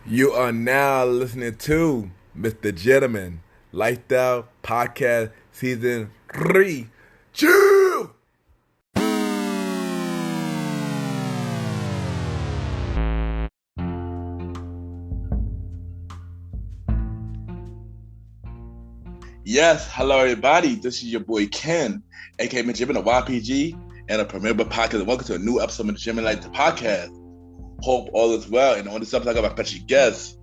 You are now listening to Mr. Gentleman Lifestyle Podcast Season 3. Chill! Yes, hello everybody. This is your boy Ken, aka Mr. Jim, a YPG, and a Premier Podcast. Welcome to a new episode of the Jim and Light the Podcast. Hope all is well. And on this episode, I got my special guest.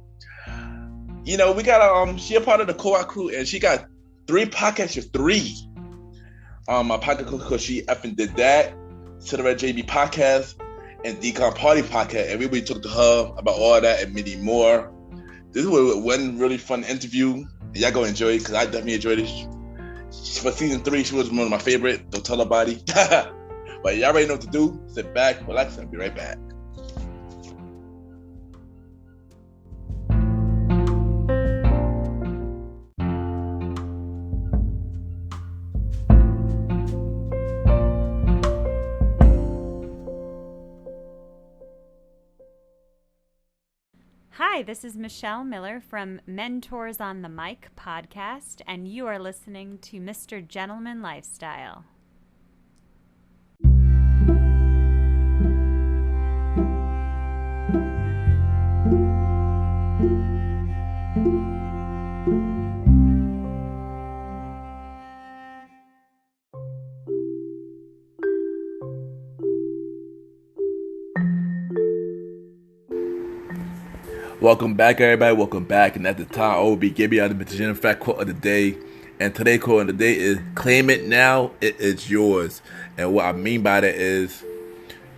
We got she a part of the co-op crew, and she got 3 podcasts. My podcast crew, because she effing did that. Cigarette JB podcast and Decom Party podcast, and we really talked to her about all that and many more. This was one really fun interview. Y'all gonna enjoy it because I definitely enjoyed it. For season 3, she was one of my favorite. Don't tell nobody. But y'all already know what to do. Sit back, relax, and I'll be right back. Hi, this is Michelle Miller from Mentors on the Mic podcast, and you are listening to Mr. Gentleman Lifestyle. Welcome back, everybody. Welcome back. And at the time, I will be giving you the Mr. Gentleman Fact Quote of the Day. And today's quote of the day is, claim it now, it is yours. And what I mean by that is,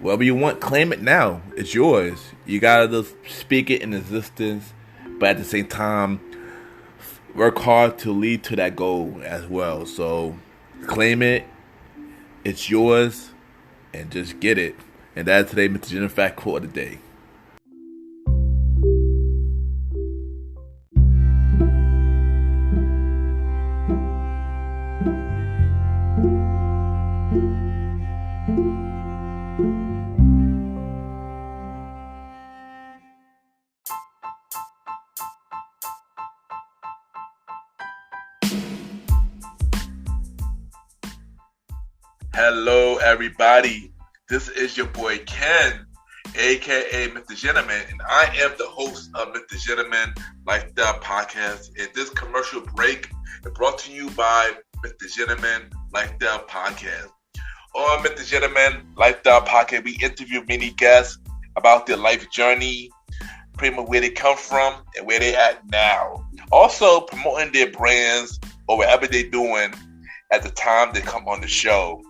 whatever you want, claim it now. It's yours. You gotta just speak it in existence, but at the same time, work hard to lead to that goal as well. So, claim it. It's yours. And just get it. And that's today's Mr. Gentleman Fact Quote of the Day. Hello, everybody. This is your boy Ken, aka Mr. Gentleman, and I am the host of Mr. Gentleman Lifestyle Podcast. And this commercial break is brought to you by Mr. Gentleman Lifestyle Podcast. On Mr. Gentleman Lifestyle Podcast, we interview many guests about their life journey, pretty much where they come from and where they at now. Also promoting their brands or whatever they're doing at the time they come on the show.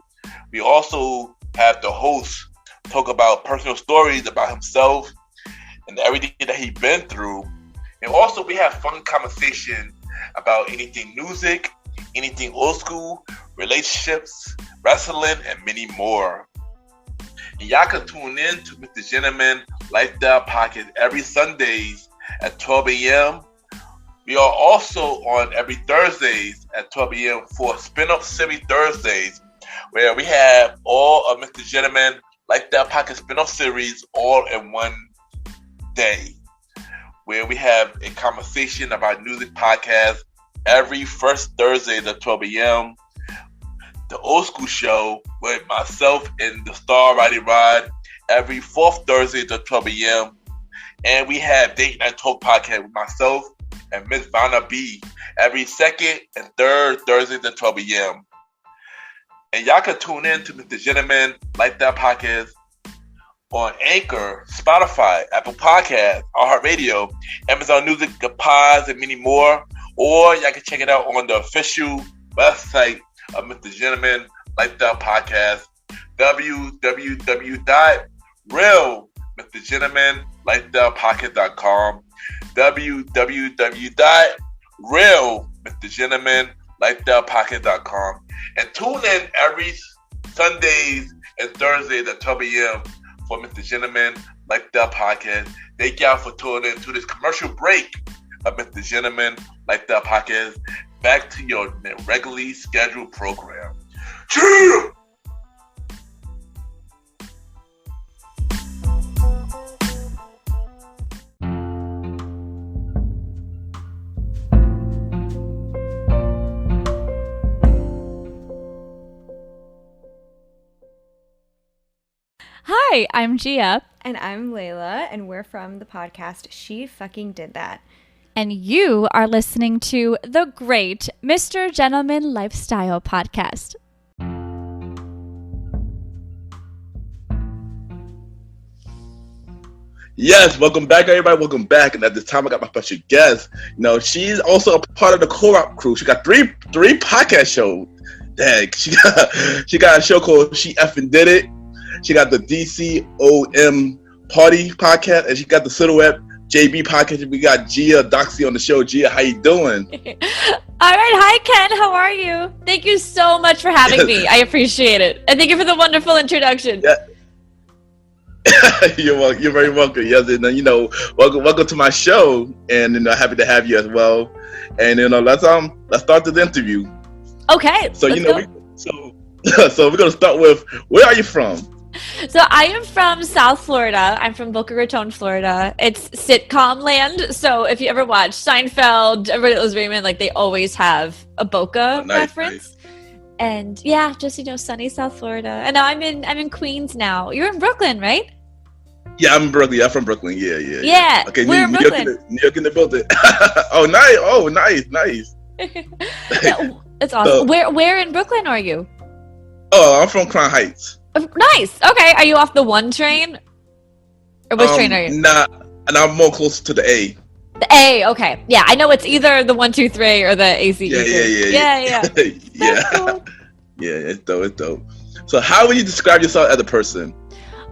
We also have the host talk about personal stories about himself and everything that he's been through. And also we have fun conversation about anything music, anything old school, relationships, wrestling, and many more. And y'all can tune in to Mr. Gentleman Lifestyle Podcast every Sundays at 12 a.m. We are also on every Thursdays at 12 a.m. for Spin-Off Series Thursdays, where we have all of Mr. Gentleman Lifestyle Podcast spin-off series all in one day, where we have a conversation about music podcast every first Thursday at 12 a.m. The Old School Show with myself and the Star Riding Rod every fourth Thursday at 12 a.m. And we have Date Night Talk Podcast with myself and Miss Vanna B every second and third Thursdays at 12 a.m. And y'all can tune in to Mr. Gentleman Lifestyle Podcast on Anchor, Spotify, Apple Podcasts, iHeartRadio, Amazon Music, the Pods, and many more. Or y'all can check it out on the official website of Mr. Gentleman Lifestyle Podcast, www.realmrgentlemanlifestylepodcast.com, www.realmrgentlemanlifestylepodcast.com. And tune in every Sundays and Thursdays at 12 a.m. for Mr. Gentleman Lifestyle Podcast. Thank y'all for tuning in to this commercial break of Mr. Gentleman Lifestyle Podcast. Back to your regularly scheduled program. Cheers! Hi, I'm Gia. And I'm Layla, and we're from the podcast She Fucking Did That. And you are listening to the great Mr. Gentleman Lifestyle Podcast. Yes, welcome back, everybody. Welcome back. And at this time, I got my special guest. You know, she's also a part of the co-op crew. She got three podcast shows. Dang, she got a show called She Effing Did It. She got the DCOM Party podcast, and she got the Silhouette JB podcast. We got Gia Doxey on the show. Gia, how you doing? All right, hi Ken, how are you? Thank you so much for having me. I appreciate it, and thank you for the wonderful introduction. Yeah. You're very welcome. Yes, and welcome to my show, and happy to have you as well. And let's start this interview. Okay. So so we're gonna start with, where are you from? So I am from South Florida. I'm from Boca Raton, Florida. It's sitcom land. So if you ever watch Seinfeld, Everybody Loves Raymond, like they always have a Boca reference. Nice. And yeah, just sunny South Florida. And now I'm in Queens now. You're in Brooklyn, right? Yeah, I'm in Brooklyn. Yeah, I'm from Brooklyn. Yeah. Okay, we're in Brooklyn. New York in the building. Oh, nice. Oh, nice. That's awesome. So, where in Brooklyn are you? Oh, I'm from Crown Heights. Nice. Okay. Are you off the 1 train? Or which train are you? Nah, and I'm more closer to the A. The A, okay. Yeah, I know it's either the 1, 2, 3 or the ACE. Yeah. Yeah. Cool. Yeah, it's dope. So how would you describe yourself as a person?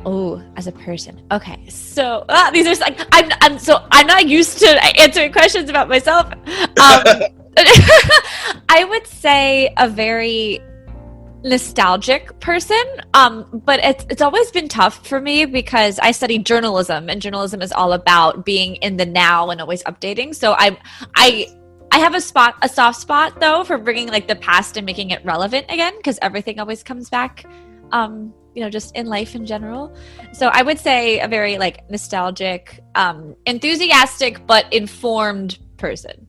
Oh, as a person. Okay. So these are like I'm not used to answering questions about myself. I would say a very nostalgic person, but it's always been tough for me because I studied journalism, and journalism is all about being in the now and always updating. So I have a soft spot though for bringing like the past and making it relevant again, because everything always comes back, just in life in general. So I would say a very like nostalgic, enthusiastic but informed person.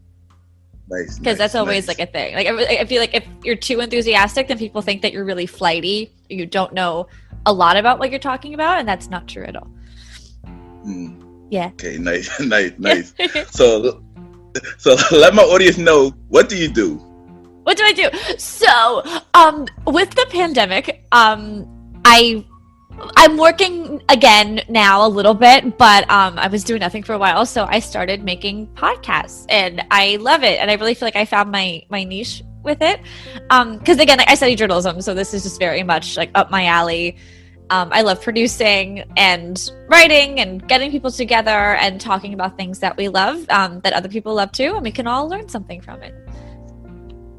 Nice. Because that's always like a thing. Like I feel like if you're too enthusiastic, then people think that you're really flighty. You don't know a lot about what you're talking about, and that's not true at all. Yeah. Okay. Nice. So let my audience know, what do you do? What do I do? So, with the pandemic, I'm working again now a little bit, but I was doing nothing for a while, so I started making podcasts, and I love it, and I really feel like I found my niche with it. Because again, I study journalism, so this is just very much like up my alley. I love producing and writing and getting people together and talking about things that we love, that other people love too, and we can all learn something from it.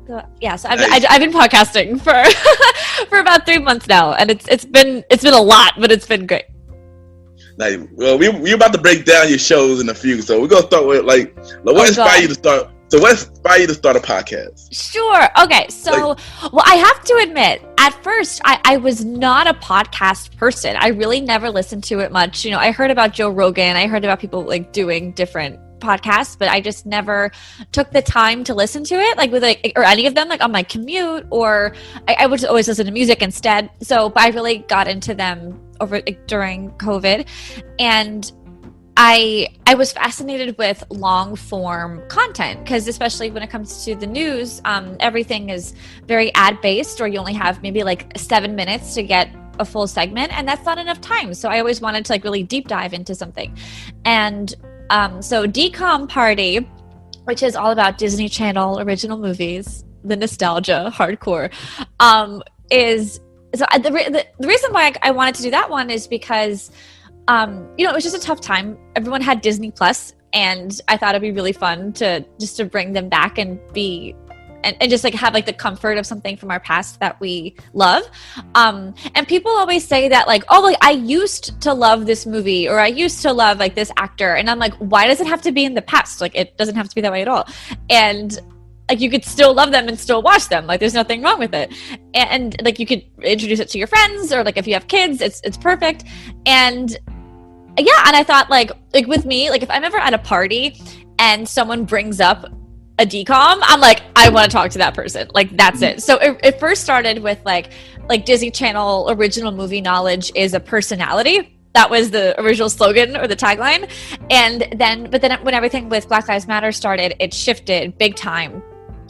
So, yeah, so I've been podcasting for about 3 months now, and it's been a lot, but it's been great. Nice. Well, we're about to break down your shows in a few, so we're gonna start with what inspired you to start. So what inspired you to start a podcast? Sure. Okay. So, well, I have to admit, at first, I was not a podcast person. I really never listened to it much. I heard about Joe Rogan. I heard about people like doing different podcasts, but I just never took the time to listen to it, like with or any of them, like on my commute, or I would always listen to music instead. So, but I really got into them during COVID, and I was fascinated with long form content, because especially when it comes to the news, everything is very ad based, or you only have maybe like 7 minutes to get a full segment, and that's not enough time. So I always wanted to like really deep dive into something. And so dcom Party, which is all about Disney Channel original movies, the nostalgia hardcore, is so the reason why I wanted to do that one is because it was just a tough time. Everyone had Disney Plus, and I thought it'd be really fun to bring them back and be and just like have like the comfort of something from our past that we love. And people always say that like, oh, like I used to love this movie, or I used to love like this actor, and I'm like, why does it have to be in the past? Like it doesn't have to be that way at all. And like you could still love them and still watch them. Like there's nothing wrong with it. And like you could introduce it to your friends, or like if you have kids, it's perfect. And yeah, and I thought like with me, like if I'm ever at a party and someone brings up a dcom, I'm like, I want to talk to that person. Like that's it. So it first started with like like Disney Channel original movie knowledge is a personality. That was the original slogan or the tagline. But then when everything with Black Lives Matter started, it shifted big time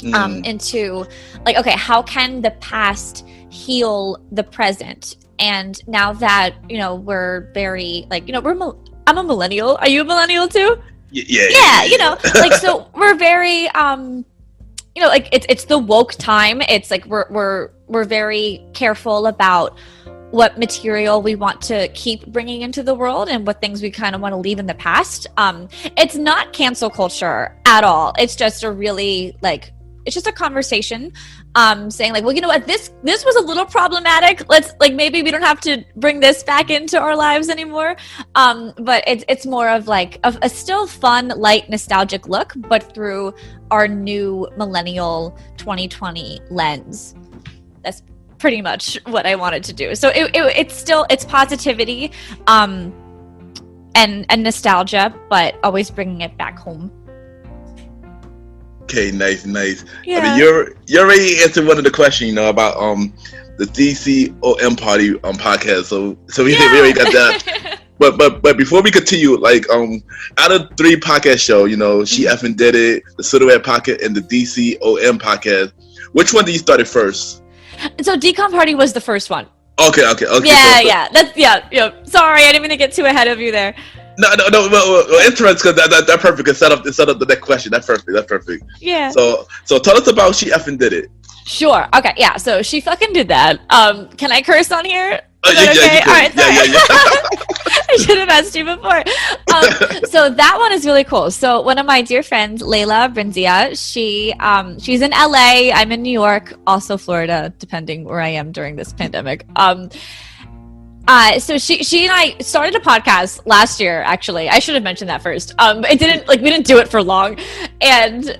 into like, okay, how can the past heal the present? And now that, we're very like, I'm a millennial. Are you a millennial too? Yeah. Like, so we're very, like it's the woke time. It's like, we're very careful about what material we want to keep bringing into the world and what things we kind of want to leave in the past. It's not cancel culture at all. It's just a really like, it's just a conversation saying like, well, you know what, this was a little problematic. Let's like, maybe we don't have to bring this back into our lives anymore. But it's more of like a still fun, light, nostalgic look, but through our new millennial 2020 lens. That's pretty much what I wanted to do. So it's positivity and nostalgia, but always bringing it back home. Okay, nice. Yeah. I mean, you already answered one of the questions, about the DCOM party podcast. So we already got that. But before we continue, like out of 3 podcast shows, She Effing Did It, the Silhouette Pocket, and the DCOM podcast, which one did you start first? So dcom party was the first one. Okay. Yeah. That's Sorry, I didn't mean to get too ahead of you there. No. Well, interesting, because that perfect. Set up the next question. That's perfect. Yeah. So tell us about She Effing Did It. Sure. Okay. Yeah. So she fucking did that. Can I curse on here? Is yeah, that okay? All right. Yeah. I should have asked you before. So that one is really cool. So one of my dear friends, Layla Brinzia, she's in LA. I'm in New York, also Florida, depending where I am during this pandemic. So she and I started a podcast last year, actually. I should have mentioned that first. We didn't do it for long. And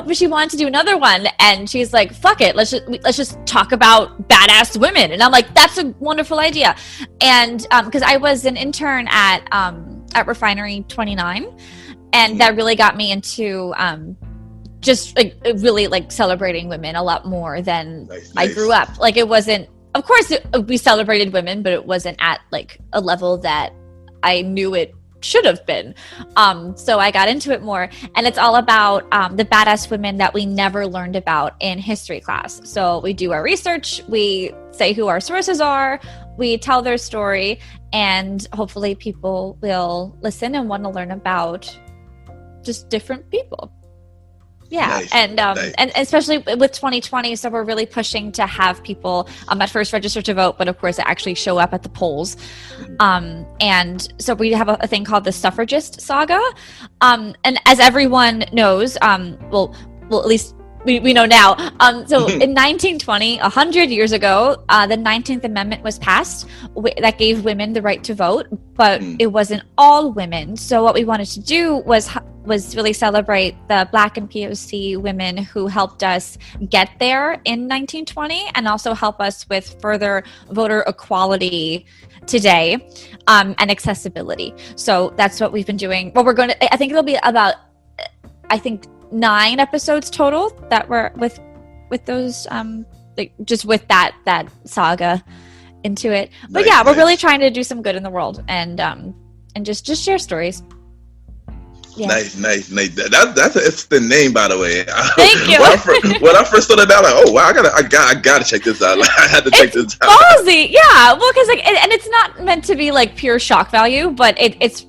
but she wanted to do another one, and she's like, fuck it, let's just talk about badass women. And I'm like, that's a wonderful idea. And because I was an intern at Refinery 29, and that really got me into just like really like celebrating women a lot more than nice. I grew up. Like, it wasn't, of course we celebrated women, but it wasn't at like a level that I knew it should have been. So I got into it more, and it's all about the badass women that we never learned about in history class. So we do our research, we say who our sources are, we tell their story, and hopefully people will listen and want to learn about just different people. Yeah, nice. And especially with 2020, so we're really pushing to have people at first register to vote, but of course actually show up at the polls. And so we have a thing called the suffragist saga. And as everyone knows, well, at least we know now. So in 1920, 100 years ago, the 19th Amendment was passed that gave women the right to vote, but it wasn't all women. So what we wanted to do was really celebrate the Black and POC women who helped us get there in 1920, and also help us with further voter equality today, and accessibility. So that's what we've been doing. Well, I think it'll be about, 9 episodes total that were with those, like just with that saga into it. But nice, we're really trying to do some good in the world, and just share stories. Yeah. Nice. That's an interesting name, by the way. Thank you. When I first started out, like, oh wow, I gotta check this out. Like, I had to check this out. Ballsy, yeah. Well, because and it's not meant to be like pure shock value, but it's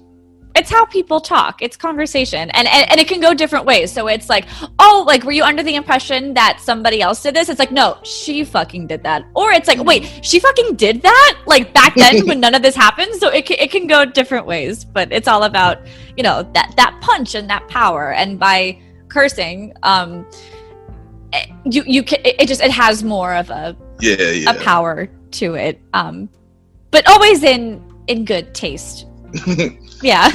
how people talk. It's conversation, and it can go different ways. So it's like, oh, like, were you under the impression that somebody else did this? It's like, no, she fucking did that. Or it's like, wait, she fucking did that? Like, back then when none of this happened? So it can go different ways, but it's all about, that punch and that power. And by cursing, it has more of a power to it. But always in good taste. Yeah.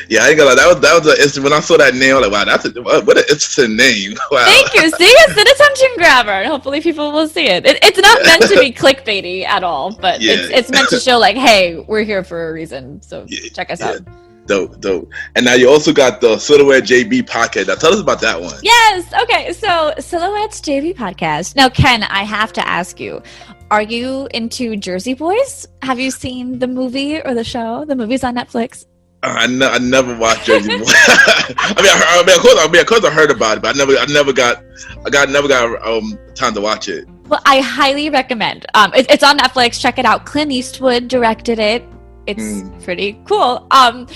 Yeah, I ain't gonna lie. That was an instant. When I saw that name, I was like, wow, what an interesting name. Wow. Thank you. See, it's an attention grabber, and hopefully people will see it. It's not meant to be clickbaity at all, but it's meant to show like, hey, we're here for a reason. So check us out. Dope. And now you also got the Silhouette JB podcast. Now tell us about that one. Yes. Okay. So Silhouette's JV podcast. Now, Ken, I have to ask you, are you into Jersey Boys? Have you seen the movie or the show? The movie's on Netflix. I never watched Jersey Boys. Of course I heard about it, but I never got time to watch it. Well, I highly recommend. It's on Netflix. Check it out. Clint Eastwood directed it. It's pretty cool. So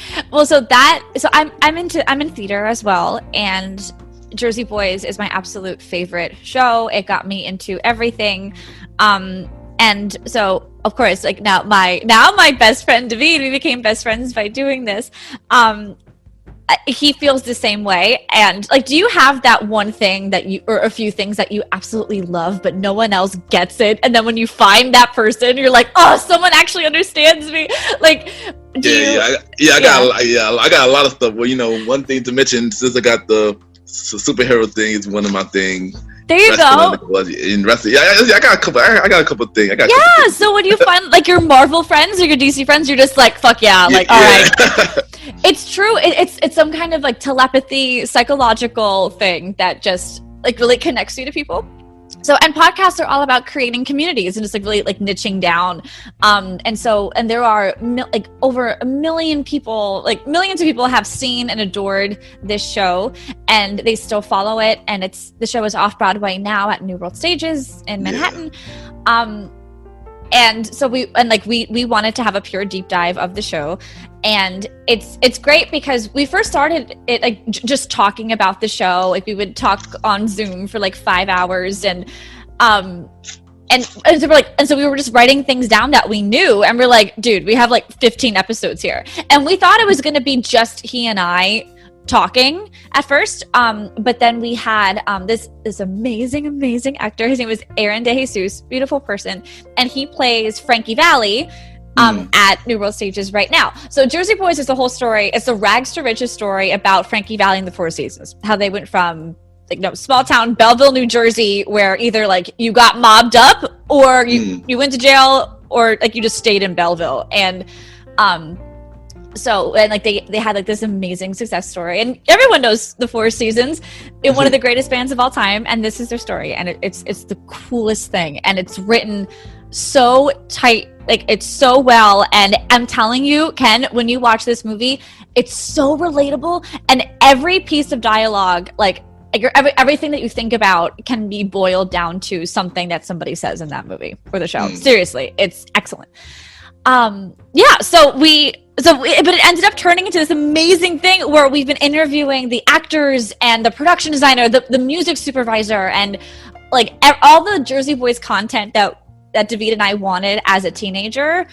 I'm in theater as well, and Jersey Boys is my absolute favorite show. It got me into everything. And so of course, like now my best friend David, we became best friends by doing this. He feels the same way. And like, do you have that one thing or a few things that you absolutely love, but no one else gets it? And then when you find that person, you're like, oh, someone actually understands me. Like, I got a lot of stuff. Well, one thing to mention, since I got the superhero thing, is one of my things. There you go. In wrestling, I got a couple things. So when you find like your Marvel friends or your DC friends, you're just like, fuck yeah, like all right. It's true. It's some kind of like telepathy, psychological thing that just like really connects you to people. So, and podcasts are all about creating communities and just like really like niching down. And there are like over 1 million people, like millions of people have seen and adored this show, and they still follow it. And the show is off Broadway now at New World Stages in Manhattan. And so we wanted to have a pure deep dive of the show. And it's great because we first started it like just talking about the show. Like we would talk on Zoom for like 5 hours, and so we were just writing things down that we knew, and we're like, dude, we have like 15 episodes here, and we thought it was going to be just he and I talking at first, but then we had this amazing actor. His name was Aaron DeJesus, beautiful person, and he plays Frankie Valli at New World Stages right now. So Jersey Boys is the whole story. It's a rags to riches story about Frankie Valli and the Four Seasons, how they went from small town Belleville, New Jersey, where either like you got mobbed up or you went to jail, or like you just stayed in Belleville. And they had like this amazing success story, and everyone knows the Four Seasons, one of the greatest bands of all time, and this is their story, and it's the coolest thing, and it's written so tight, like it's so well. And I'm telling you, Ken, when you watch this movie, it's so relatable, and every piece of dialogue, like everything that you think about can be boiled down to something that somebody says in that movie or the show. Seriously, it's excellent. But it ended up turning into this amazing thing where we've been interviewing the actors and the production designer, the music supervisor, and like all the Jersey Boys content that David and I wanted as a teenager,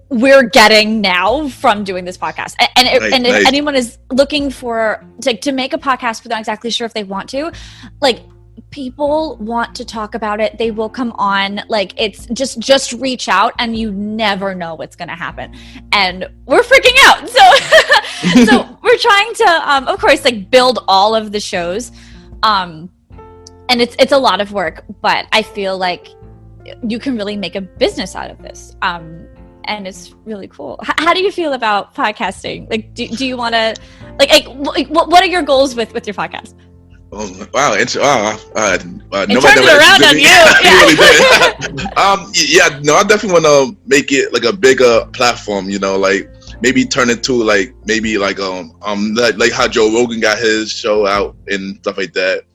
we're getting now from doing this podcast. And if anyone is looking for to make a podcast but not exactly sure if they want to, like, people want to talk about it, they will come on. Like, it's just reach out, and you never know what's going to happen. And we're freaking out. So we're trying to of course like build all of the shows, and it's a lot of work, but I feel like you can really make a business out of this, and it's really cool. How do you feel about podcasting? Like, do you want to like what are your goals with your podcast? Oh, wow! It turned it around on you. I definitely want to make it like a bigger platform. Like maybe turn it to like like how Joe Rogan got his show out and stuff like that,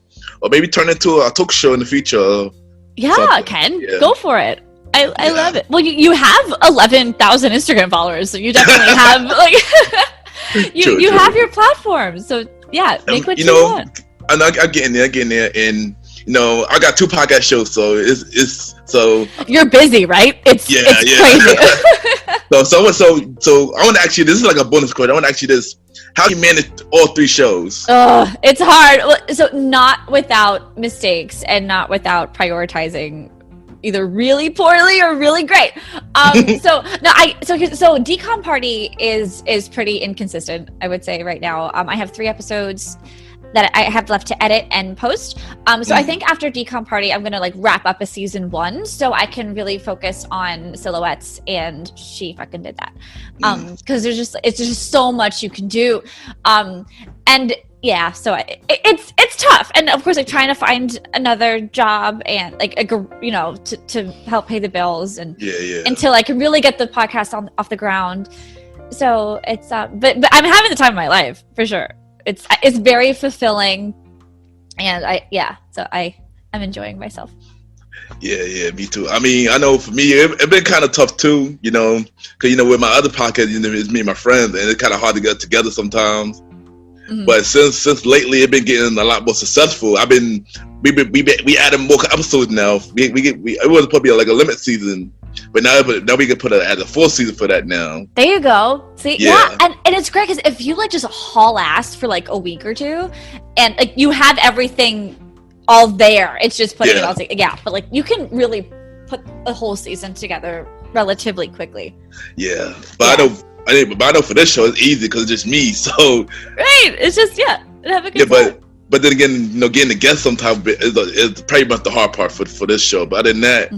or maybe turn it to a talk show in the future. Yeah, Ken, go for it. I love it. Well, you have 11,000 Instagram followers, so you definitely have like you have your platform. So yeah, make what you want. And I'm getting there, and I got 2 podcast shows, so it's so you're busy, right? It's crazy. so I want to ask you, this is like a bonus question. I want to ask you this: how do you manage all 3 shows? Oh, it's hard. So not without mistakes, and not without prioritizing either really poorly or really great. So dcom party is pretty inconsistent, I would say right now. I have 3 episodes. that I have left to edit and post. So I think after Decom Party, I'm gonna like wrap up a season 1, so I can really focus on Silhouettes and She Fucking Did That. Because it's just so much you can do. And yeah, so it's tough, and of course, like trying to find another job and like to help pay the bills and until I can really get the podcast off the ground. So it's but I'm having the time of my life for sure. It's very fulfilling, and I'm enjoying myself. Yeah, me too. I mean, I know for me, it been kind of tough too, because with my other podcast, it's me and my friends, and it's kind of hard to get together sometimes. Mm-hmm. But since lately, it's been getting a lot more successful. We added more episodes now. It was probably like a limit season, but now we can put it as a full season for that now. There you go. See, yeah, and it's great because if you like just haul ass for like a week or two, and like you have everything all there, it's just putting it all together. Yeah, but like you can really put a whole season together relatively quickly. Yeah, but I know for this show it's easy because it's just me. So right, it's just have a good time. But then again, getting the guests sometimes is pretty much the hard part for this show. But other than that,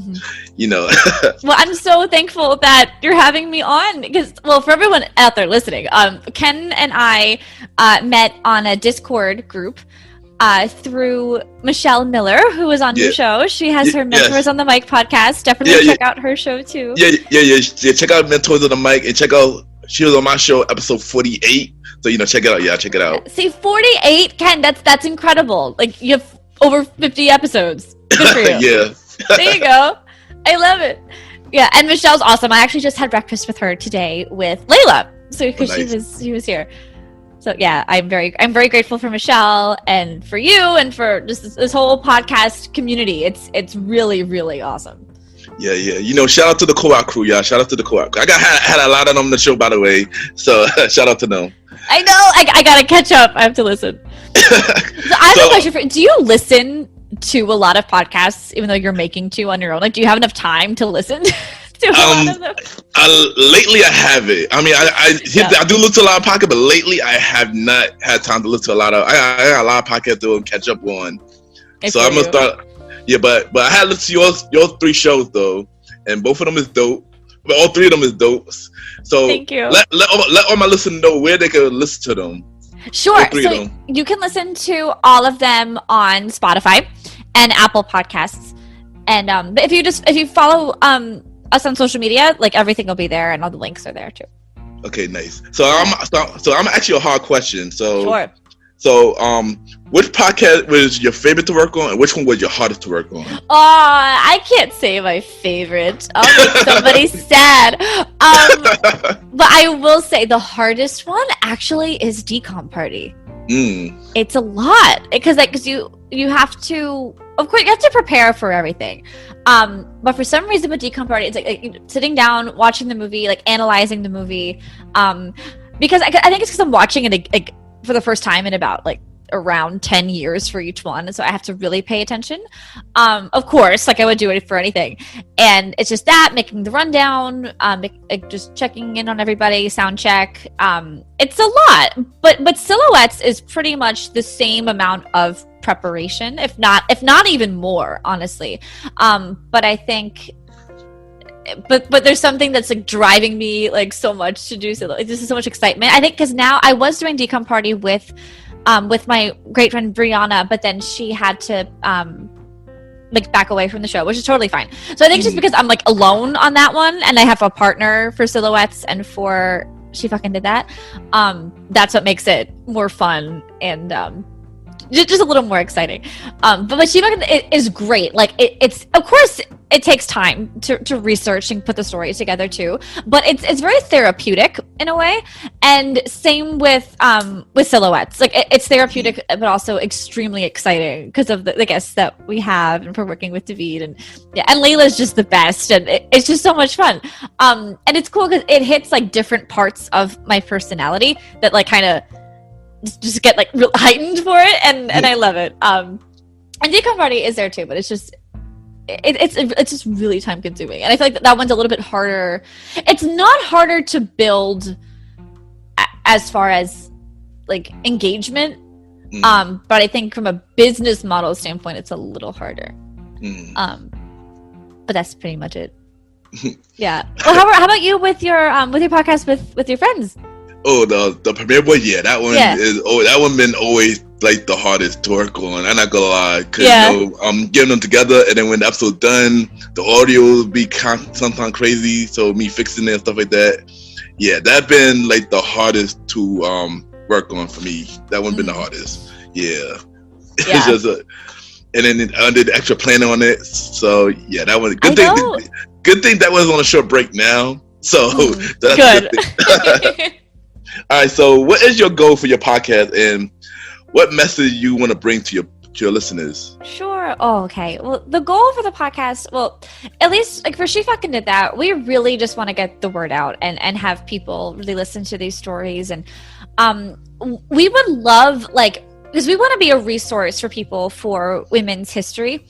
Well, I'm so thankful that you're having me on because, well, for everyone out there listening, Ken and I met on a Discord group through Michelle Miller, who was on your show. She has her Mentors on the Mic podcast. Definitely check out her show too. Yeah. Check out Mentors on the Mic and check out. She was on my show, episode 48. So check it out. Yeah, check it out. See, 48, Ken. That's incredible. Like you have over 50 episodes. Good for you. Yeah. There you go. I love it. Yeah, and Michelle's awesome. I actually just had breakfast with her today with Layla. So because she was here. So yeah, I'm very grateful for Michelle and for you and for just this whole podcast community. It's really, really awesome. Yeah. Shout out to the co-op crew, y'all. Shout out to the co-op. I had a lot of them on the show, by the way. So shout out to them. I know. I gotta catch up. I have to listen. So I have a question for you. Do you listen to a lot of podcasts, even though you're making 2 on your own? Like, do you have enough time to listen to a lot of them? Lately, I haven't. I mean, I do listen to a lot of podcasts, but lately I have not had time to listen to a lot of. I got a lot of podcasts to catch up on. So I'm gonna start. Yeah, but I had listened to your 3 shows though, and both of them is dope. But all 3 of them is dope. So thank you. Let all my listeners know where they can listen to them. Sure. So you can listen to all of them on Spotify and Apple Podcasts. And but if you follow us on social media, like everything will be there and all the links are there too. Okay, nice. So I'm actually a hard question. So sure. So which podcast was your favorite to work on, and which one was your hardest to work on? Oh, I can't say my favorite. I'll make somebody sad. But I will say the hardest one actually is Decom Party. It's a lot because you have to, of course, you have to prepare for everything. But for some reason with Decom Party, it's like sitting down, watching the movie, like analyzing the movie. Because I think it's because I'm watching it like for the first time in about like around 10 years for each one, so I have to really pay attention. Of course, like I would do it for anything, and it's just that making the rundown, just checking in on everybody, sound check. It's a lot, but Silhouettes is pretty much the same amount of preparation, if not even more, honestly. But I think. But there's something that's like driving me like so much to do so. Like, this is so much excitement. I think because now I was doing Decom Party with my great friend Brianna, but then she had to like back away from the show, which is totally fine. So I think just because I'm like alone on that one, and I have a partner for Silhouettes and for She Fucking Did That, that's what makes it more fun and just a little more exciting. But She Fucking is great. Like it's of course it takes time to research and put the stories together too, but it's very therapeutic in a way. And same with Silhouettes. Like it's therapeutic, but also extremely exciting because of the guests that we have, and for working with David and Layla's just the best, and it's just so much fun. And it's cool because it hits like different parts of my personality that like kind of just get like real heightened for it, and I love it. And Decom Party is there too, but it's just it's just really time consuming, and I feel like that one's a little bit harder. It's not harder to build as far as like engagement, But I think from a business model standpoint, it's a little harder. But that's pretty much it. Yeah. Well, how about you with your podcast with your friends? Oh, the Premiere Boy, yeah, that one is. Oh, that one been always like the hardest to work on. I'm not gonna lie, cause I'm getting them together, and then when the episode's done, the audio will be sometimes crazy. So me fixing it and stuff like that. Yeah, that been like the hardest to work on for me. That one been the hardest. Yeah. It's just and then I did extra planning on it. So yeah, that was good thing. Good thing that was on a short break now. So that's good. A good thing. All right. So what is your goal for your podcast, and what message you want to bring to your listeners? Sure. Oh, okay. Well, the goal for the podcast, well, at least like for She Fucking Did That, we really just want to get the word out and have people really listen to these stories. And we would love, like, because we want to be a resource for people for women's history.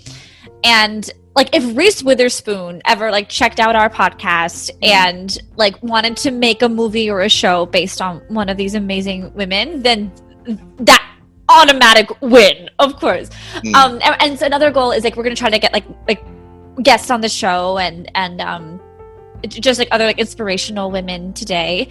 And like if Reese Witherspoon ever like checked out our podcast and like wanted to make a movie or a show based on one of these amazing women, then that automatic win, of course. And so another goal is like we're gonna try to get like guests on the show and just like other like inspirational women today.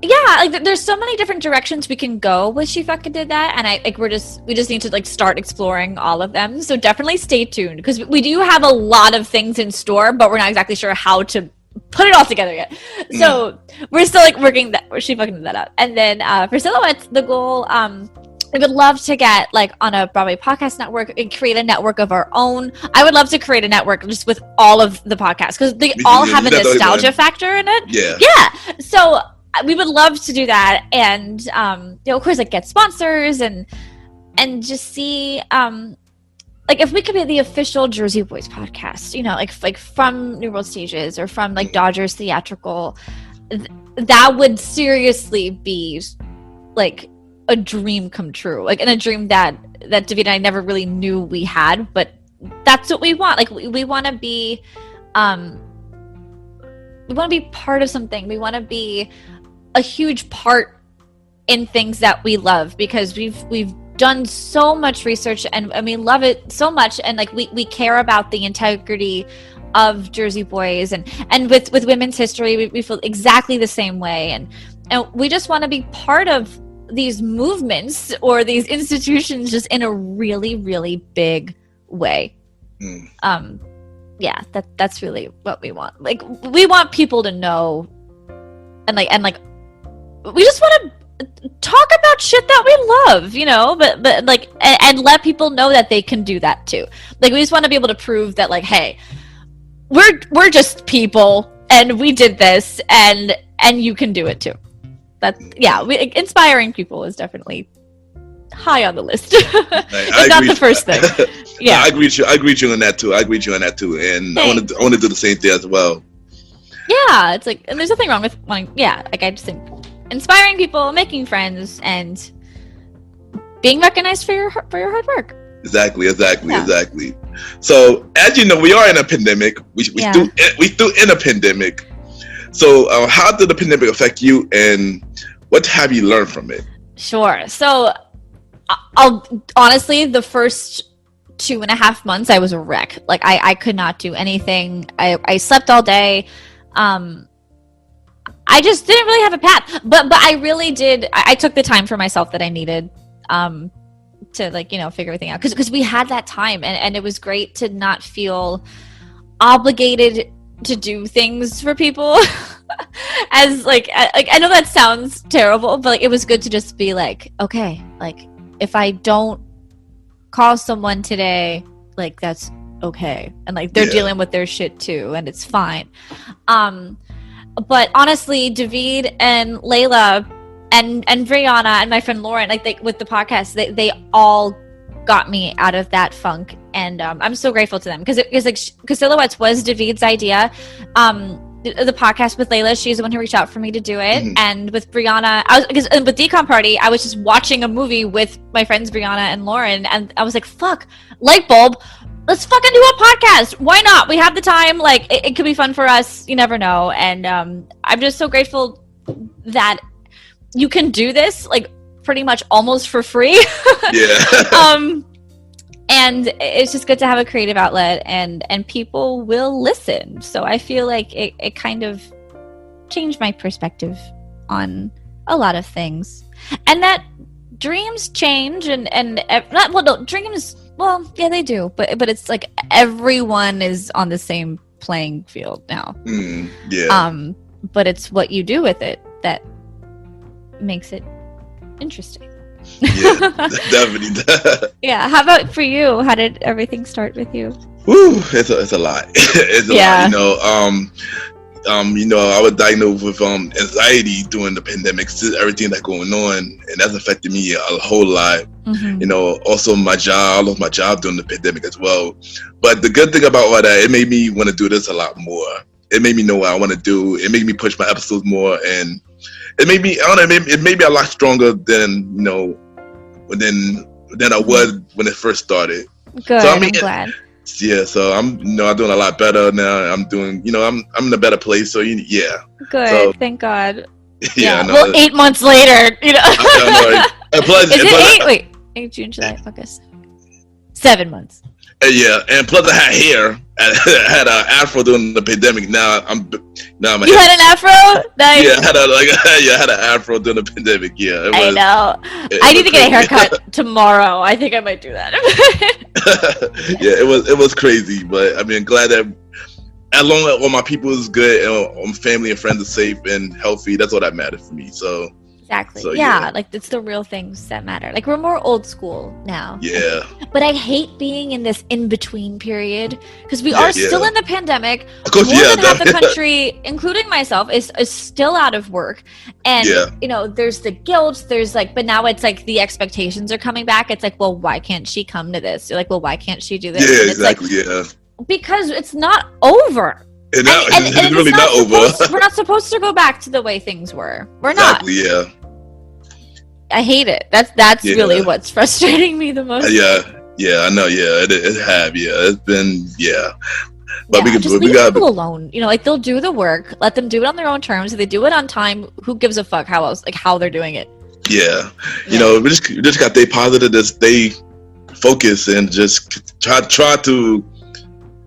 Yeah, like there's so many different directions we can go with She Fucking Did That, and we just need to like start exploring all of them. So definitely stay tuned because we do have a lot of things in store, but we're not exactly sure how to put it all together yet. So we're still like working She Fucking Did That out. And then for Silhouettes, the goal we would love to get like on a Broadway podcast network and create a network of our own. I would love to create a network just with all of the podcasts because they all have a nostalgia factor in it. Yeah. So we would love to do that, and of course, like get sponsors and just see like if we could be the official Jersey Boys podcast, like from New World Stages or from like Dodgers Theatrical, that would seriously be like a dream come true, like in a dream that David and I never really knew we had, but that's what we want. Like we want to be part of something. We want to be a huge part in things that we love because we've done so much research and we love it so much, and like we care about the integrity of Jersey Boys and with women's history we feel exactly the same way, and we just want to be part of these movements or these institutions just in a really, really big way. Yeah, that's really what we want. Like we want people to know and we just want to talk about shit that we love, but like and let people know that they can do that too. Like we just want to be able to prove that like, hey, we're just people and we did this and you can do it too. Inspiring people is definitely high on the list. It's not the first thing. Yeah, I agree with you on that too. And thanks. I want to do the same thing as well. Yeah, it's like, and there's nothing wrong with wanting. Yeah, like I just think inspiring people, making friends, and being recognized for your hard work. Exactly. So as you know, we are in a pandemic. We still in a pandemic. So how did the pandemic affect you, and what have you learned from it? Sure. So I'll honestly, the first 2.5 months I was a wreck. Like I could not do anything. I slept all day. I just didn't really have a path, but I really did. I took the time for myself that I needed to figure everything out because we had that time and it was great to not feel obligated to do things for people. As like I know that sounds terrible, but like it was good to just be like, okay, like if I don't call someone today, like that's okay, and like they're dealing with their shit too, and it's fine. But honestly, David and Layla and Brianna and my friend Lauren, like with the podcast, they all got me out of that funk, and I'm so grateful to them because Silhouettes was David's idea. The podcast with Layla, she's the one who reached out for me to do it, and with Brianna, with Decom Party, I was just watching a movie with my friends Brianna and Lauren, and I was like, "Fuck, light bulb, let's fucking do a podcast. Why not? We have the time. Like, it could be fun for us. You never know." And I'm just so grateful that you can do this, like, pretty much almost for free. Yeah. And it's just good to have a creative outlet, and people will listen. So I feel like it kind of changed my perspective on a lot of things, and that dreams change, and not, well, no, dreams, well, yeah, they do, but it's like everyone is on the same playing field now. Yeah. But it's what you do with it that makes it interesting. Yeah, definitely. Yeah. How about for you? How did everything start with you? Woo, it's a lot. It's a lot. You know, I was diagnosed with anxiety during the pandemic, everything that's going on, and that's affected me a whole lot. Mm-hmm. You know, also my job, I lost my job during the pandemic as well. But the good thing about all that, it made me want to do this a lot more. It made me know what I want to do. It made me push my episodes more, and it made me, I don't know, it made me a lot stronger than, you know, than I was when it first started. Good. So, I mean, I'm glad. Yeah, so I'm doing a lot better now. I'm doing, I'm in a better place. So yeah. Good. So, thank God. Yeah. No, well, 8 months later, you know. And plus, Is it 8? Wait, 8, June, July, August. 7 months. Yeah, and plus I had hair. I had an afro during the pandemic. Now I'm. You had an afro? Nice. Yeah, I had an afro during the pandemic. Yeah, I know. I need to get a haircut tomorrow. I think I might do that. Yeah, it was crazy, but I mean, glad that as long as all my people is good and my family and friends are safe and healthy, that's all that matters for me. So. Exactly. So, yeah, like it's the real things that matter. Like we're more old school now. Yeah. But I hate being in this in-between period because we are still in the pandemic. Of course, more than half the country, including myself, is still out of work. And you know, there's the guilt, there's like, but now it's like the expectations are coming back. It's like, well, why can't she come to this? You're like, well, why can't she do this? Yeah, and it's exactly. Like, because it's not over. And it's really not over. We're not supposed to go back to the way things were. We're exactly, not. Yeah. I hate it. That's really what's frustrating me the most. Yeah, I know. Yeah, it's been But we leave people alone. You know, like they'll do the work. Let them do it on their own terms. If they do it on time, who gives a fuck how they're doing it? Yeah, you know, we just got to stay positive, to stay focused, and just try to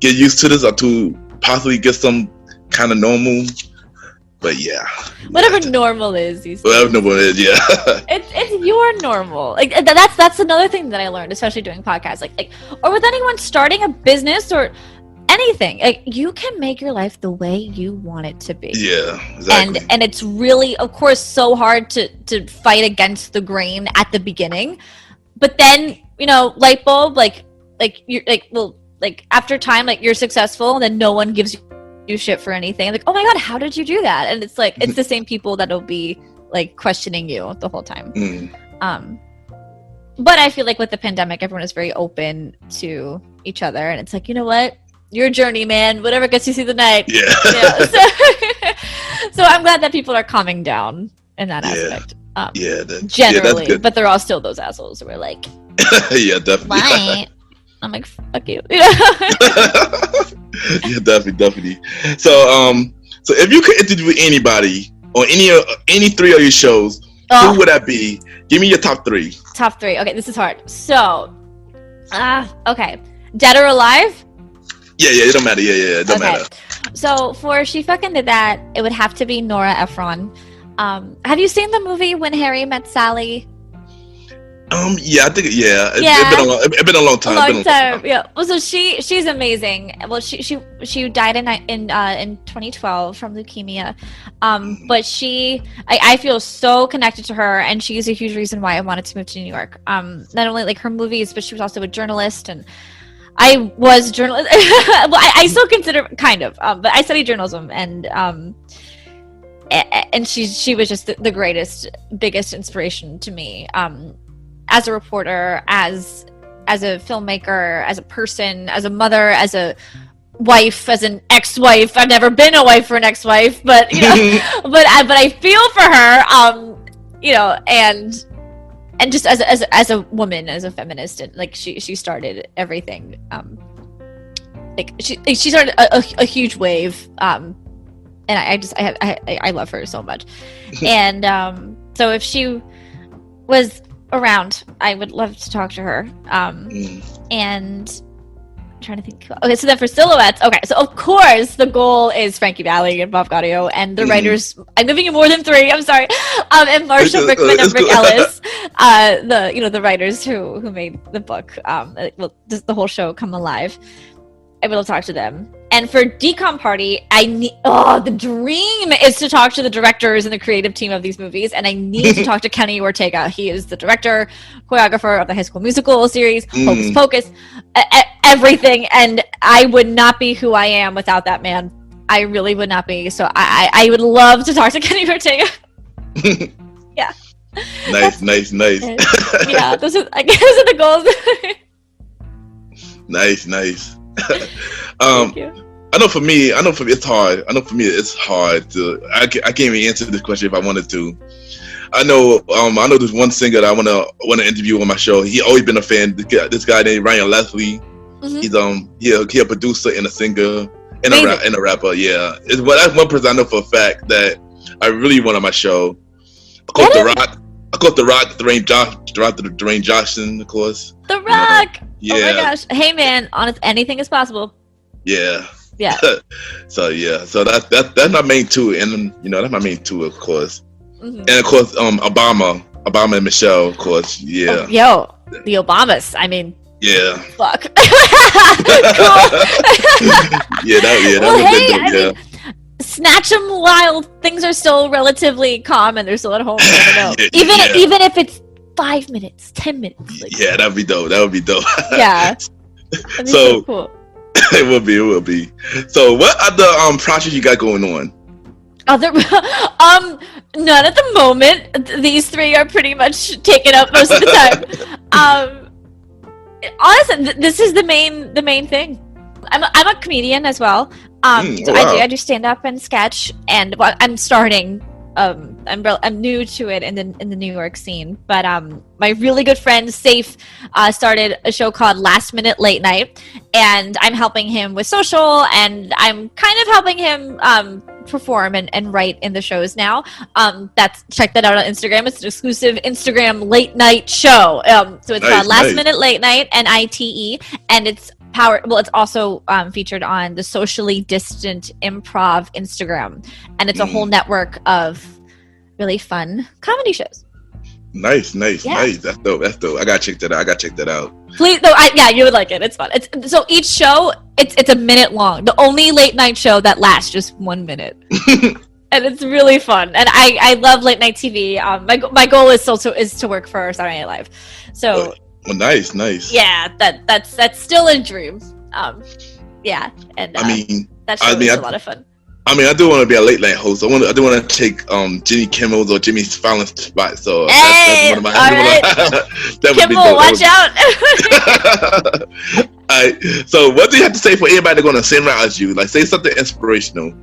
get used to this, or to possibly get some kind of normal. But whatever normal is these days. Whatever normal is, it's your normal. Like that's another thing that I learned, especially doing podcasts, like or with anyone starting a business or anything. Like you can make your life the way you want it to be. Yeah, exactly. And it's really, of course, so hard to fight against the grain at the beginning, but then you know, light bulb, like you're like after time, like you're successful, and then no one gives you shit for anything. Like, oh my god, how did you do that? And it's like it's the same people that'll be like questioning you the whole time. But I feel like with the pandemic, everyone is very open to each other, and it's like, you know what, your journey, man, whatever gets you through the night. So I'm glad that people are calming down in that aspect. Generally, that's but they're all still those assholes who are like, yeah, definitely. Why? I'm like, fuck you. Yeah, definitely. So if you could interview anybody on any 3 of your shows, who would that be? Give me your top 3. Top 3. Okay, this is hard. So, okay, dead or alive? Yeah, it don't matter. Yeah, it don't matter. So for She Fucking Did That, it would have to be Nora Ephron. Have you seen the movie When Harry Met Sally? Yeah, I think it's been a long time. Yeah. Well, so she's amazing. Well, she died in 2012 from leukemia. But I feel so connected to her, and she's a huge reason why I wanted to move to New York. Not only like her movies, but she was also a journalist, and I was a journalist. Well, I still consider kind of, but I studied journalism, and she was just the greatest, biggest inspiration to me. As a reporter, as a filmmaker, as a person, as a mother, as a wife, as an ex-wife. I've never been a wife or an ex-wife, but you know, but I feel for her, you know, and just as a woman, as a feminist, and like she started everything. Like she started a huge wave, and I love her so much, and so if she was around, I would love to talk to her. And I'm trying to think. Okay, so then for silhouettes, okay, so of course the goal is Frankie Valli and Bob Gaudio, and the writers. I'm giving you more than 3. I'm sorry. And Marshall Brickman and Rick Ellis, the writers who made the book. Does the whole show come alive? I will talk to them. And for Decom Party, the dream is to talk to the directors and the creative team of these movies, and I need to talk to Kenny Ortega. He is the director, choreographer of the High School Musical series, Hocus Pocus, everything, and I would not be who I am without that man. I really would not be. So I would love to talk to Kenny Ortega. Yeah. Nice. Yeah, those are the goals. Nice. Thank you. I know for me it's hard. I can't even answer this question if I wanted to. I know there's one singer that I wanna interview on my show. He always been a fan. This guy named Ryan Leslie. He's a producer and a singer and a rapper. Yeah, that's one person I know for a fact that I really want on my show. Of course, The Rock, Dwayne Johnson, of course. The Rock. Yeah. Oh my gosh. Hey man, anything is possible. Yeah. Yeah. So that's my main 2, and that's my main 2, of course. And of course, Obama and Michelle, of course. Yeah. Yo, the Obamas. I mean. Yeah. Fuck. Cool. I mean, snatch them while things are still relatively calm and they're still at home. I don't know. Even if it's 5 minutes, 10 minutes. Yeah, that'd be dope. Yeah. So cool. It will be. So what other projects you got going on? None at the moment. These 3 are pretty much taken up most of the time. Honestly, this is the main thing. I'm a comedian as well. So wow. I do stand up and sketch, and I'm starting. I'm new to it in the New York scene, but my really good friend Safe started a show called Last Minute Late Night, and I'm helping him with social, and I'm kind of helping him perform and write in the shows now. Check that out on Instagram. It's an exclusive Instagram late night show. So it's called Last Minute Late Night, NITE, and it's it's also featured on the Socially Distant Improv Instagram, and it's a whole network of really fun comedy shows. Nice. That's dope. I gotta check that out. Please, you would like it. It's fun. So each show, it's a minute long. The only late night show that lasts just 1 minute, and it's really fun. And I love late night TV. My goal is to work for Saturday Night Live. So. Well, nice. Yeah, that's still a dream. Yeah, and that show is a lot of fun. I do want to be a late night host. I do want to take Jimmy Kimmel's or Jimmy Fallon's spot. So hey, that's one of my. That Kimmel, watch out! All right. So, what do you have to say for anybody going to same route as you? Like, say something inspirational.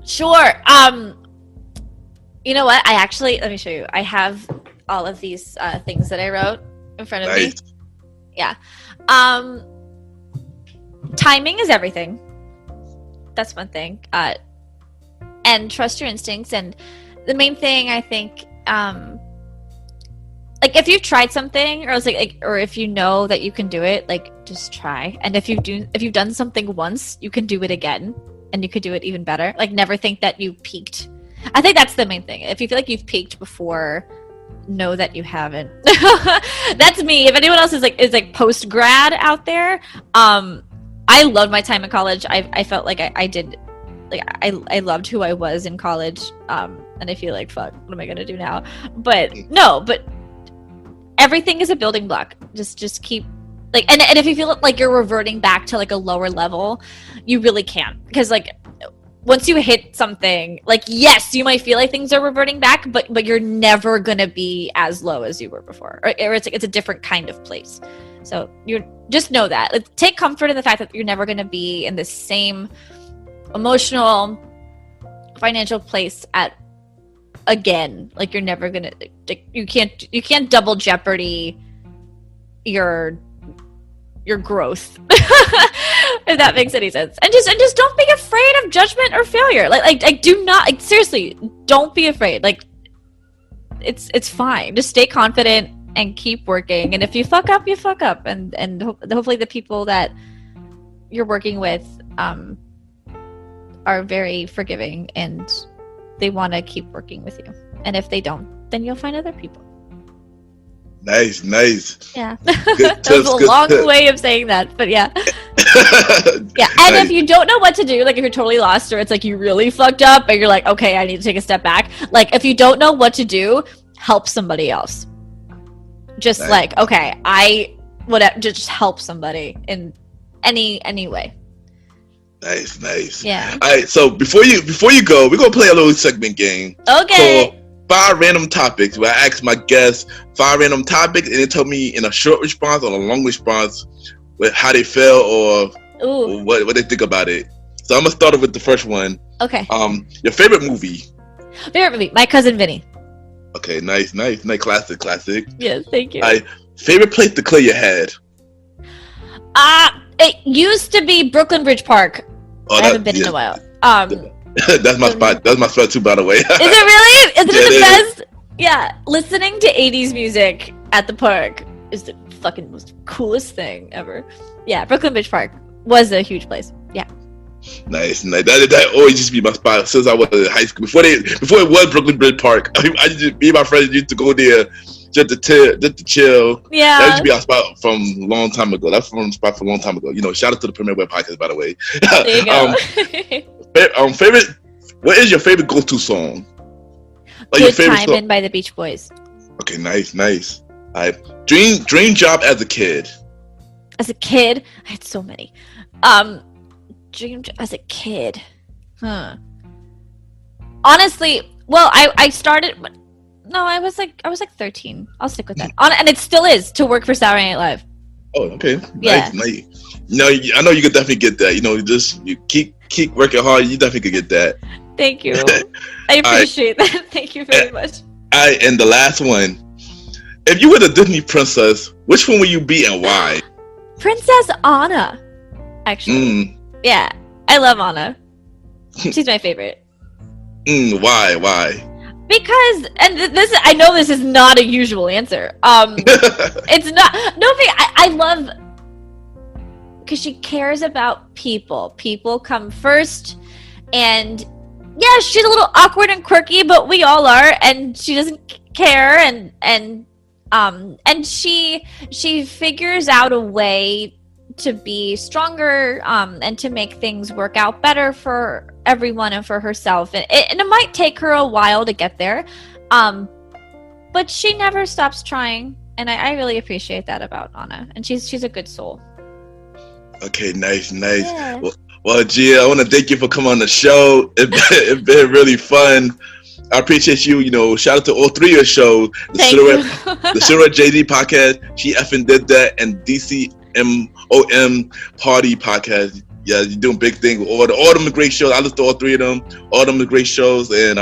Sure. You know what? Let me show you. I have all of these things that I wrote in front of me. Yeah. Timing is everything. That's one thing. And trust your instincts. And the main thing, I think, if you've tried something, or if you know that you can do it, just try. And if you've done something once, you can do it again, and you could do it even better. Never think that you peaked. I think that's the main thing. If you feel like you've peaked before, know that you haven't. That's me. If anyone else is post grad out there, I loved my time in college. I felt like I did, I loved who I was in college, and I feel like, fuck, what am I gonna do now? But everything is a building block. Just keep and if you feel like you're reverting back to a lower level, you really can't, because once you hit something, yes, you might feel like things are reverting back, but you're never gonna be as low as you were before, or it's a different kind of place. So you just know that. Take comfort in the fact that you're never gonna be in the same emotional, financial place again. You're never gonna. You can't double jeopardy your growth. If that makes any sense. And just don't be afraid of judgment or failure. Do not, seriously, don't be afraid. it's fine. Just stay confident and keep working. And if you fuck up, you fuck up. And hopefully the people that you're working with are very forgiving and they want to keep working with you. And if they don't, then you'll find other people. Nice. Yeah. Good That was a long way of saying that, but yeah. Yeah, and if you don't know what to do, like if you're totally lost or it's like you really fucked up and you're like, okay, I need to take a step back. Like if you don't know what to do, help somebody else. Just like, okay, just help somebody in any way. Nice. Yeah. All right, so before you go, we're gonna play a little segment game. Okay. So, 5 random topics where I asked my guests 5 random topics and they told me in a short response or a long response with how they feel or what they think about it. So I'm gonna start off with the first one. Okay. Your favorite movie? My Cousin Vinny. Okay, nice. Classic. Yes, thank you. Favorite place to clear your head? It used to be Brooklyn Bridge Park. I haven't been in a while. That's my spot. That's my spot too, by the way. Is it really? Isn't it the best? Yeah, listening to 80s music at the park is the fucking most coolest thing ever. Yeah, Brooklyn Bridge Park was a huge place. Yeah. Nice. That always used to be my spot since I was in high school. Before it was Brooklyn Bridge Park, me and my friends used to go there just to chill. Yeah. That used to be our spot from a long time ago. That's from the spot from a long time ago. Shout out to the Premier Web Podcast, by the way. There you go. Favorite. What is your favorite go-to song? Like Good Time In by the Beach Boys. Okay, nice. Dream job as a kid. As a kid, I had so many. Dream job as a kid. Honestly, well, I started. No, I was like 13. I'll stick with that. And it still is to work for Saturday Night Live. Oh, okay. Yeah. Nice. I know you could definitely get that. You keep working hard. You definitely could get that. Thank you. I appreciate that. Thank you very much. And the last one. If you were the Disney princess, which one would you be and why? Princess Anna. Actually. Yeah. I love Anna. She's my favorite. Why? Because, and I know this is not a usual answer. It's not. No, I love, because she cares about people. People come first, and yeah, she's a little awkward and quirky, but we all are, and she doesn't care, and she figures out a way to be stronger, and to make things work out better for everyone and for herself. And it might take her a while to get there, but she never stops trying, and I really appreciate that about Anna. And she's a good soul. Okay, nice. Yeah. Well, Gia, I want to thank you for coming on the show. It's been really fun. I appreciate you. Shout out to all 3 of your shows. The Silhouette JD podcast, she effing did that, and dcom Party podcast. Yeah, you're doing big things. All them great shows. I listened to all 3 of them. All them great shows, and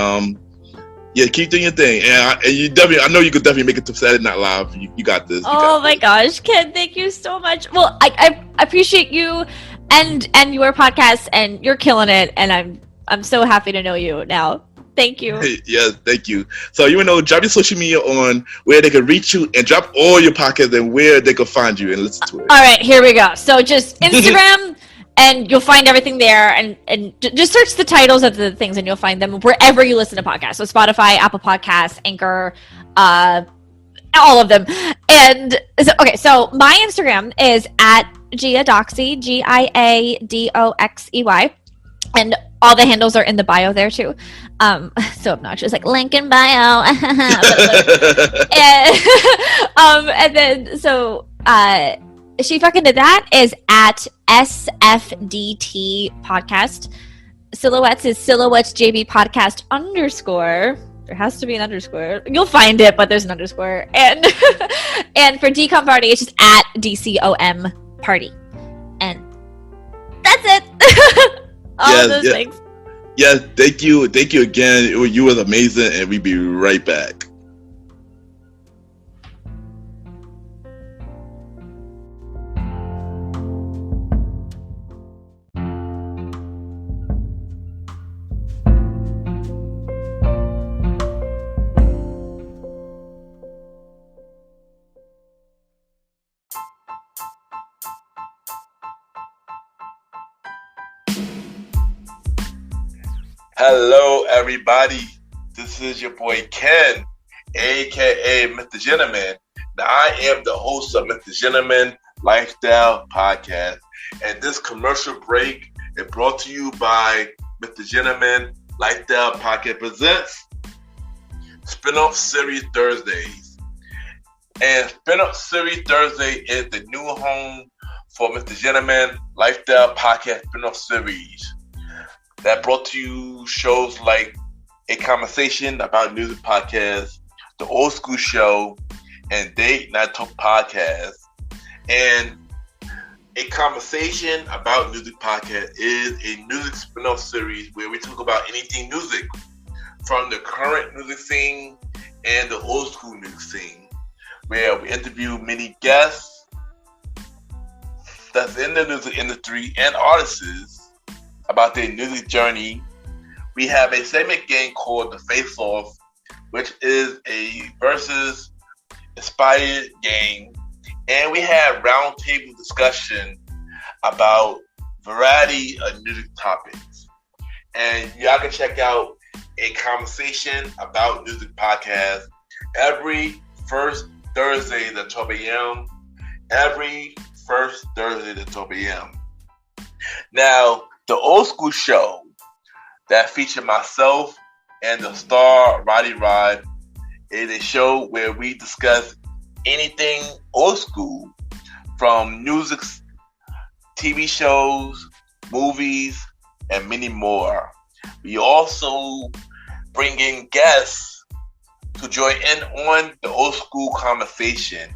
yeah, keep doing your thing. And you definitely, I know you could definitely make it to Saturday Night Live. You got this. My gosh, Ken, thank you so much. Well, I appreciate you and your podcast, and you're killing it. And I'm so happy to know you now. Thank you. Yeah, thank you. So drop your social media on where they can reach you, and drop all your podcasts and where they can find you and listen to it. All right, here we go. So just Instagram. And you'll find everything there, and just search the titles of the things, and you'll find them wherever you listen to podcasts. So Spotify, Apple Podcasts, Anchor, all of them. And so my Instagram is at Gia Doxey, GIADOXEY, and all the handles are in the bio there too. So obnoxious, like link in bio. And then so She Fucking Did That is at SFDT podcast. Silhouettes is Silhouettes JB podcast _ There has to be an underscore. You'll find it, but there's an underscore. And and for dcom Party, it's just at dcom Party. And that's it. All of those things. Yeah, thank you again. You was amazing, and we'll be right back. Hello, everybody. This is your boy Ken, aka Mr. Gentleman. Now, I am the host of Mr. Gentleman Lifestyle Podcast. And this commercial break is brought to you by Mr. Gentleman Lifestyle Podcast presents Spin-off Series Thursdays. And Spin-off Series Thursday is the new home for Mr. Gentleman Lifestyle Podcast Spin-off Series that brought to you shows like A Conversation About Music Podcast, The Old School Show, and Date Night Talk Podcast. And A Conversation About Music Podcast is a music spin-off series where we talk about anything music, from the current music scene and the old school music scene, where we interview many guests that's in the music industry and artists about their music journey. We have a segment game called The Face Off, which is a versus inspired game. And we have roundtable discussion about variety of music topics. And y'all can check out A Conversation About Music Podcast every first Thursday at 12 a.m. Every first Thursday at 12 a.m. Now, the Old School Show that featured myself and the star Roddy Rod is a show where we discuss anything old school, from music, TV shows, movies, and many more. We also bring in guests to join in on the old school conversation.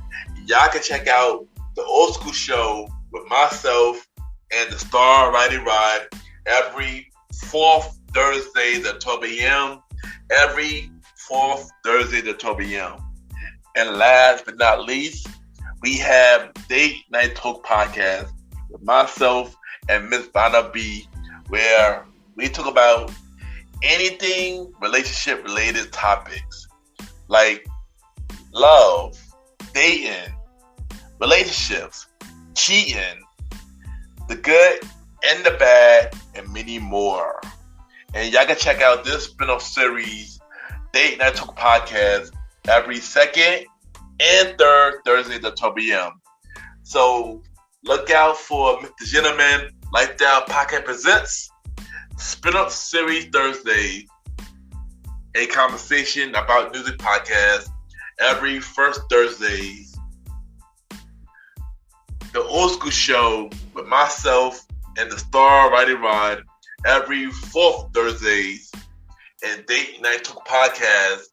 Y'all can check out the Old School Show with myself and the star Roddy Rod every fourth Thursday at 12 a.m. Every fourth Thursday at 12 a.m. And last but not least, we have Date Night Talk Podcast with myself and Miss Vanna B, where we talk about anything relationship related topics like love, dating, relationships, cheating, the good and the bad, and many more. And y'all can check out this spin-off series, Date Night Talk Podcast, every second and third Thursday at 12 p.m. So look out for Mr. Gentleman Lifestyle Podcast presents Spin-off Series Thursday, A Conversation About Music Podcast every first Thursday. The Old School Show with myself and the star Roddy Rod every fourth Thursdays, and Date Night Talk Podcast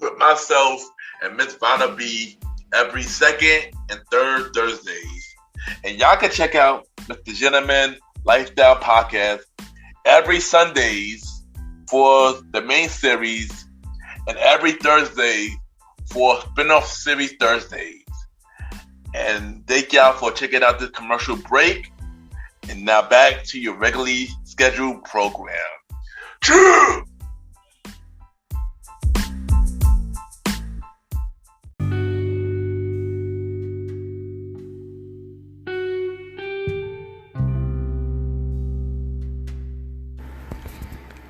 with myself and Miss Vanna B every second and third Thursdays. And y'all can check out Mr. Gentleman Lifestyle Podcast every Sundays for the main series and every Thursday for spin-off series Thursdays. And thank y'all for checking out this commercial break. And now back to your regularly scheduled program. True!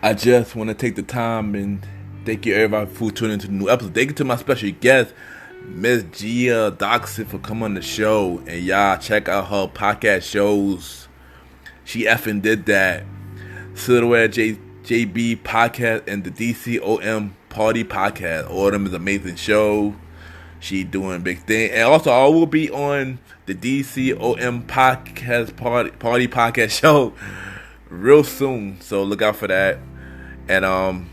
I just want to take the time and thank you everybody for tuning into the new episode. Thank you to my special guest, Miss Gia Doxey, for coming on the show. And y'all check out her podcast shows. She effing did that. Silhouette JB podcast and the DCOM Party podcast. All of them is amazing show. She doing big thing. And also I will be on the DCOM podcast party podcast show real soon. So look out for that. And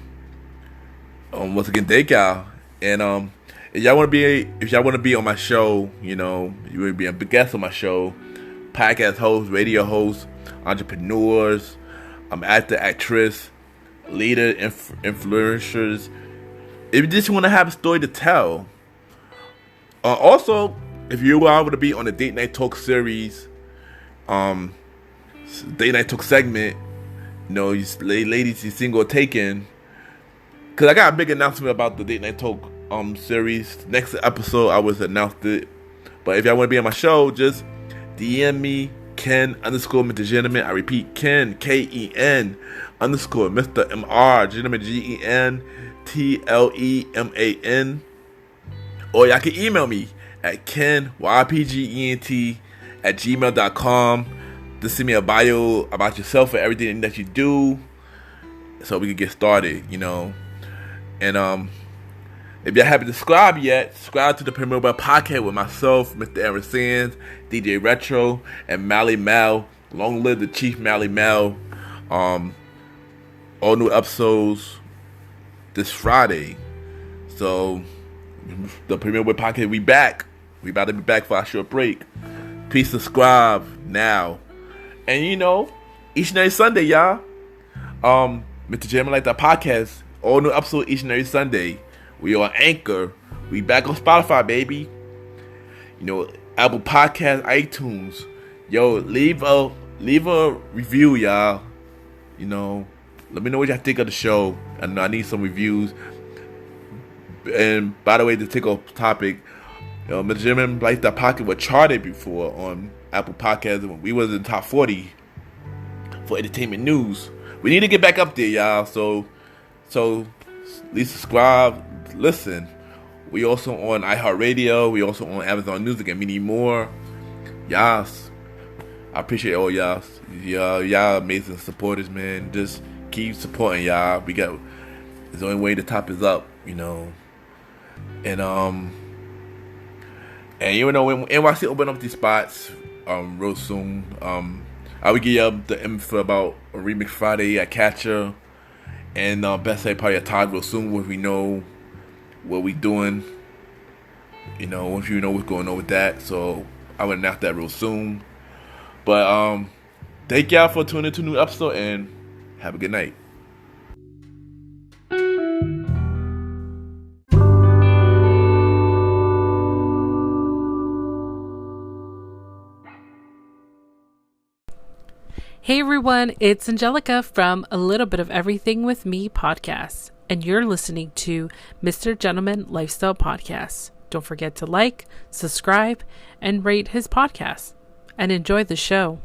once again, thank y'all. And if y'all want to be on my show, you know, you want to be a big guest on my show, podcast host, radio host, entrepreneurs, actor, actress, leader, influencers. If you just want to have a story to tell. Also, if you are going to be on the Date Night Talk series, Date Night Talk segment, you know, you ladies, you single or taken, because I got a big announcement about the Date Night Talk series. Next episode, I was announced it. But if y'all want to be on my show, just DM me Ken underscore Mr. Gentleman. I repeat, Ken, Ken underscore Mr. MR, Gentleman, GENTLEMAN. Or y'all can email me at kenYPGENT@gmail.com. Just send me a bio about yourself and everything that you do, so we can get started, you know. And if y'all haven't subscribed yet, subscribe to the Premier Mobile Podcast with myself, Mr. Aaron Sands, DJ Retro, and Mally Mal. Long live the Chief Mally Mal. All new episodes this Friday. So the Premier Mobile Podcast, we back. We about to be back for our short break. Please subscribe now. And you know, each and every Sunday, y'all, Mr. Gentleman Like That Podcast, all new episodes each and every Sunday. We on Anchor. We back on Spotify, baby. You know, Apple Podcast, iTunes. Yo, leave a review, y'all. You know, let me know what y'all think of the show. I know I need some reviews. And by the way, to take off topic, you know, Mr. Gentleman Like That Podcast was charted before on Apple Podcasts. We was in top 40 for entertainment news. We need to get back up there, y'all. So at least subscribe, listen. We also on iHeartRadio. We also on Amazon Music and many more. Y'all, I appreciate all y'all. Y'all amazing supporters, man. Just keep supporting y'all. It's the only way the top is up, you know. And you know, when NYC open up these spots real soon, I will give you the info about a Remix Friday at Catcher and Best Say Party at Todd real soon, when we know what we doing. You know, if you know what's going on with that. So I will announce that real soon. But thank y'all for tuning into a new episode, and have a good night. Hey everyone, it's Angelica from A Little Bit of Everything with Me podcast, and you're listening to Mr. Gentleman Lifestyle Podcast. Don't forget to like, subscribe, and rate his podcast, and enjoy the show.